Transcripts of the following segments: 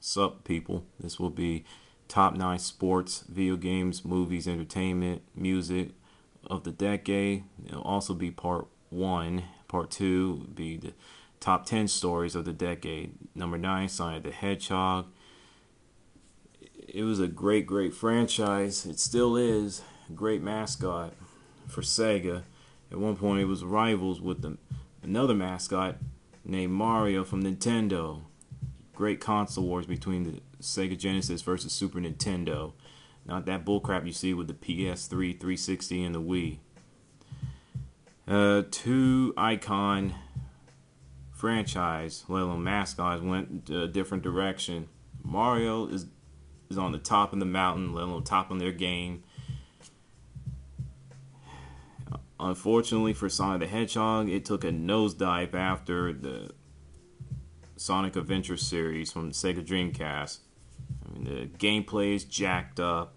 Sup, people? This will be top 9 sports, video games, movies, entertainment, music of the decade. It'll also be part 1. Part 2 would be the top 10 stories of the decade. Number 9, Sonic the Hedgehog. It was a great, great franchise. It still is. A great mascot for Sega. At one point, it was rivals with another mascot named Mario from Nintendo. Great console wars between the Sega Genesis versus Super Nintendo. Not that bullcrap you see with the PS3, 360, and the Wii. Two icon franchise, let alone mascots, went a different direction. Mario is on the top of the mountain, let alone top of their game. Unfortunately for Sonic the Hedgehog, it took a nosedive after the Sonic Adventure series from the Sega Dreamcast. I mean, the gameplay is jacked up,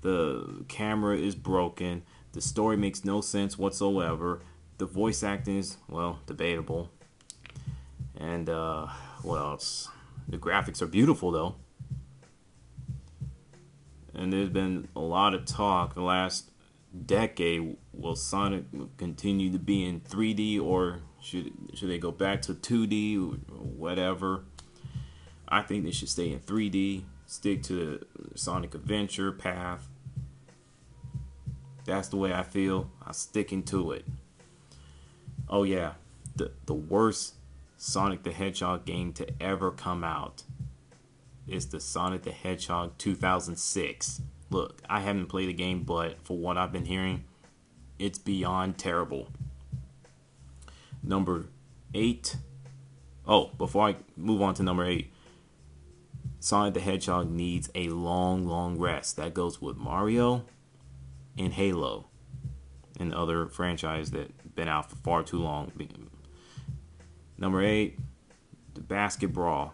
the camera is broken, the story makes no sense whatsoever, the voice acting is, well, debatable, and what else? The graphics are beautiful though. And there's been a lot of talk the last decade, will Sonic continue to be in 3D or should they go back to 2D or whatever? I think they should stay in 3D, stick to the Sonic Adventure path. That's the way I feel. I'm sticking to it. Oh yeah, the worst Sonic the Hedgehog game to ever come out is the Sonic the Hedgehog 2006. Look, I haven't played the game, but for what I've been hearing, it's beyond terrible. Number 8. Oh, before I move on to number 8, Sonic the Hedgehog needs a long, long rest. That goes with Mario and Halo and other franchises that been out for far too long. Number 8, the basket brawl.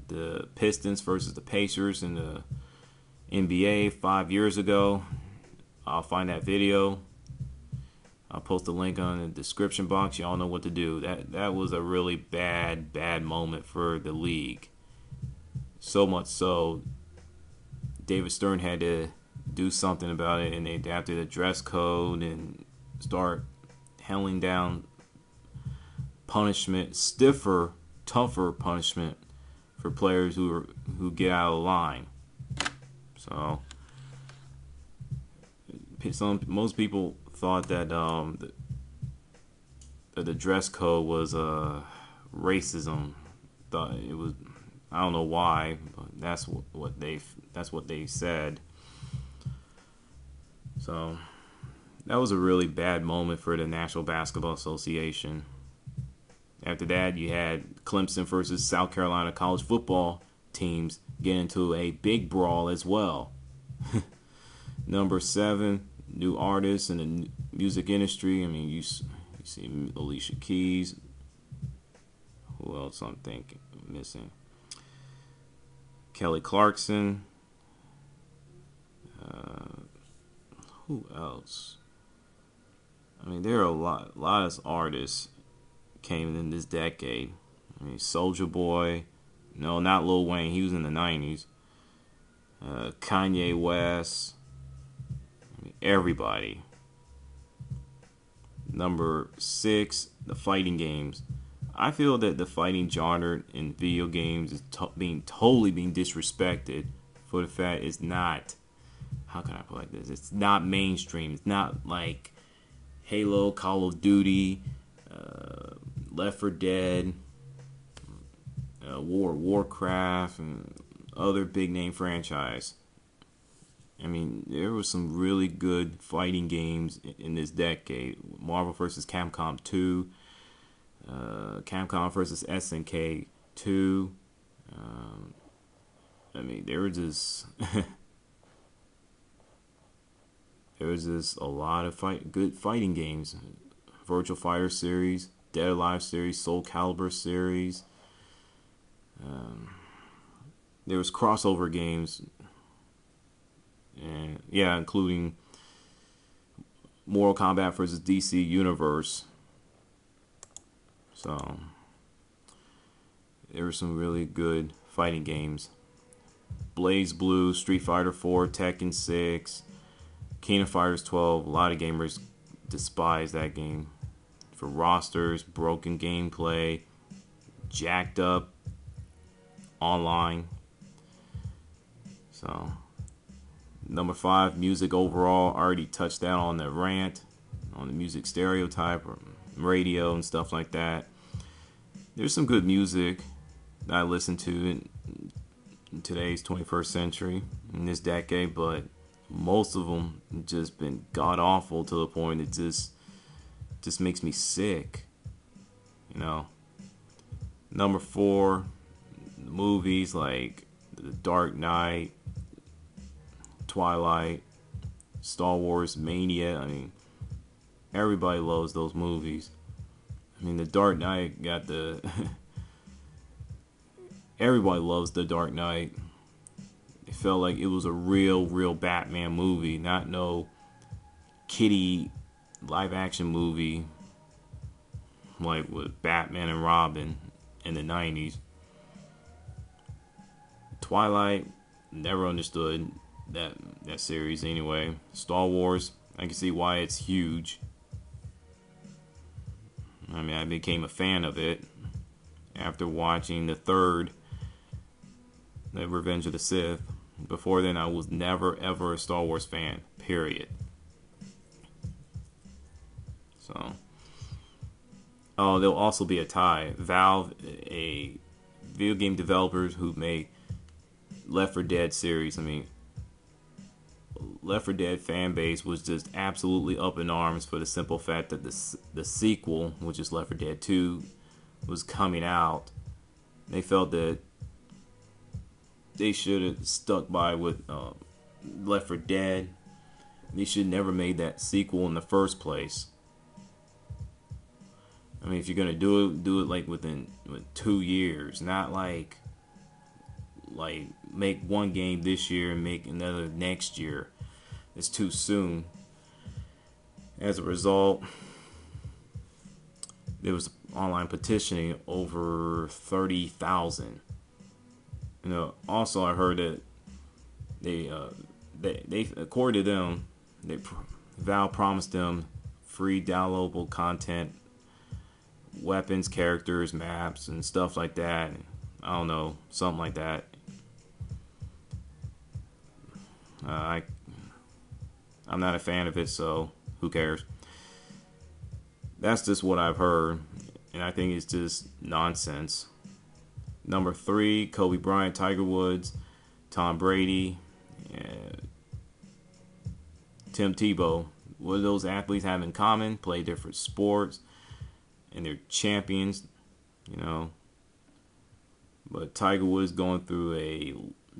The Pistons versus the Pacers in the NBA 5 years ago. I'll find that video. I'll post a link on the description box. Y'all know what to do. That was a really bad moment for the league. So much so, David Stern had to do something about it, and they adapted a dress code and start hailing down punishment, stiffer, tougher punishment for players who get out of line. So, most people thought that the dress code was racism. Thought it was. I don't know why, but that's what they said. So that was a really bad moment for the National Basketball Association. After that, you had Clemson versus South Carolina college football teams get into a big brawl as well. Number 7, new artists in the music industry. I mean, you see Alicia Keys. Who else I'm thinking missing? Kelly Clarkson. Who else? I mean, there are a lot of artists came in this decade. I mean, Soulja Boy. No, not Lil Wayne. He was in the 90s. Kanye West. I mean, everybody. Number 6, the fighting games. I feel that the fighting genre in video games is being disrespected for the fact it's not. How can I put it like this? It's not mainstream. It's not like Halo, Call of Duty, Left 4 Dead, Warcraft, and other big name franchise. I mean, there were some really good fighting games in this decade. Marvel vs. Capcom 2, Capcom vs. SNK 2. I mean, there was just a lot of good fighting games. Virtual Fighter series, Dead or Alive series, Soul Calibur series. There was crossover games, and yeah, including Mortal Kombat versus DC Universe. So there were some really good fighting games. Blaze Blue, Street Fighter 4, Tekken 6, King of Fighters 12. A lot of gamers despise that game for rosters, broken gameplay, jacked up online. So, number 5, music overall. Already touched down on the rant, on the music stereotype or radio and stuff like that. There's some good music that I listen to in today's 21st century, in this decade, but most of them just been god awful to the point it just makes me sick. Number 4, movies like The Dark Knight, Twilight, Star Wars, Mania. I mean, everybody loves those movies. I mean, The Dark Knight got the... Everybody loves The Dark Knight. It felt like it was a real Batman movie, not no kiddie live action movie like with Batman and Robin in the 90s. Twilight, never understood that series anyway. Star Wars, I can see why it's huge. I mean, I became a fan of it after watching the third, the Revenge of the Sith. Before then, I was never ever a Star Wars fan, period. So, there'll also be a tie. Valve, a video game developers who made Left 4 Dead series. I mean, Left 4 Dead fan base was just absolutely up in arms for the simple fact that the sequel, which is Left 4 Dead 2, was coming out. They felt that they should have stuck by with Left 4 Dead. They should never made that sequel in the first place. I mean, if you're gonna do it like within 2 years, not like make one game this year and make another next year. It's too soon. As a result, there was online petitioning over 30,000. Also I heard that they according to them, Valve promised them free downloadable content, weapons, characters, maps, and stuff like that. I don't know, something like that. I'm not a fan of it, so who cares? That's just what I've heard, and I think it's just nonsense. Number 3, Kobe Bryant, Tiger Woods, Tom Brady, and Tim Tebow. What do those athletes have in common? Play different sports, and they're champions, But Tiger Woods going through a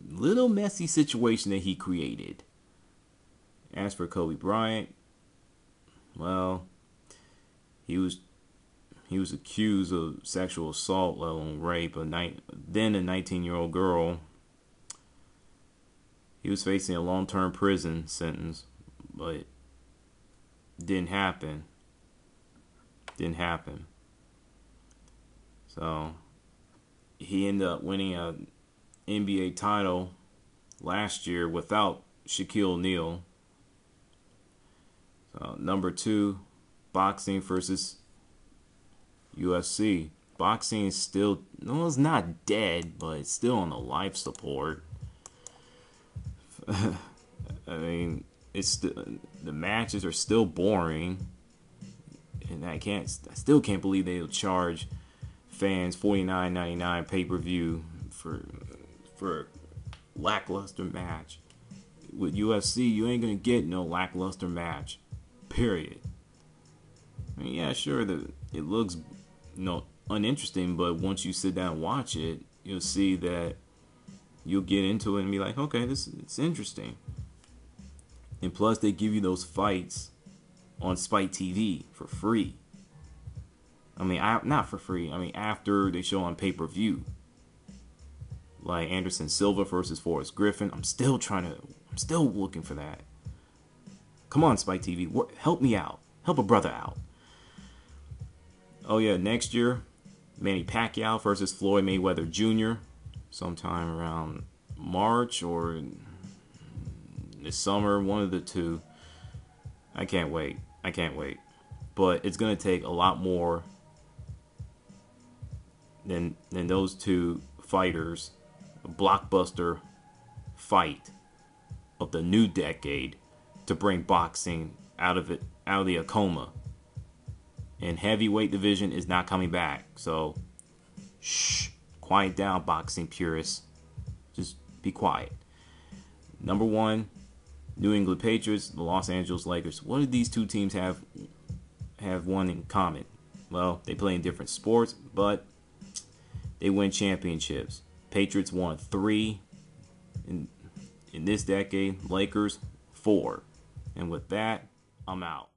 little messy situation that he created. As for Kobe Bryant, well, he was accused of sexual assault, let alone rape, then a 19-year-old girl. He was facing a long-term prison sentence, but it didn't happen. So he ended up winning an NBA title last year without Shaquille O'Neal. So, number 2, boxing versus UFC. Boxing is still, it's not dead, but it's still on the life support. I mean, the matches are still boring, and I still can't believe they'll charge fans $49.99 pay-per-view for a lackluster match. With UFC, you ain't gonna get no lackluster match. Period. I mean, yeah, sure, it looks uninteresting, but once you sit down and watch it, you'll see that you'll get into it and be like, okay, it's interesting. And plus, they give you those fights on Spike TV for free. I mean, not for free. I mean, after they show on pay-per-view, like Anderson Silva versus Forrest Griffin. I'm still looking for that. Come on, Spike TV, help me out. Help a brother out. Oh yeah, next year, Manny Pacquiao versus Floyd Mayweather Jr. sometime around March or this summer, one of the two. I can't wait. But it's going to take a lot more than those two fighters, a blockbuster fight of the new decade, to bring boxing out of the coma. And heavyweight division is not coming back. So, shh, quiet down, boxing purists. Just be quiet. Number one, New England Patriots, the Los Angeles Lakers. What do these two teams have one in common? Well, they play in different sports, but they win championships. Patriots won 3 in this decade. Lakers 4. And with that, I'm out.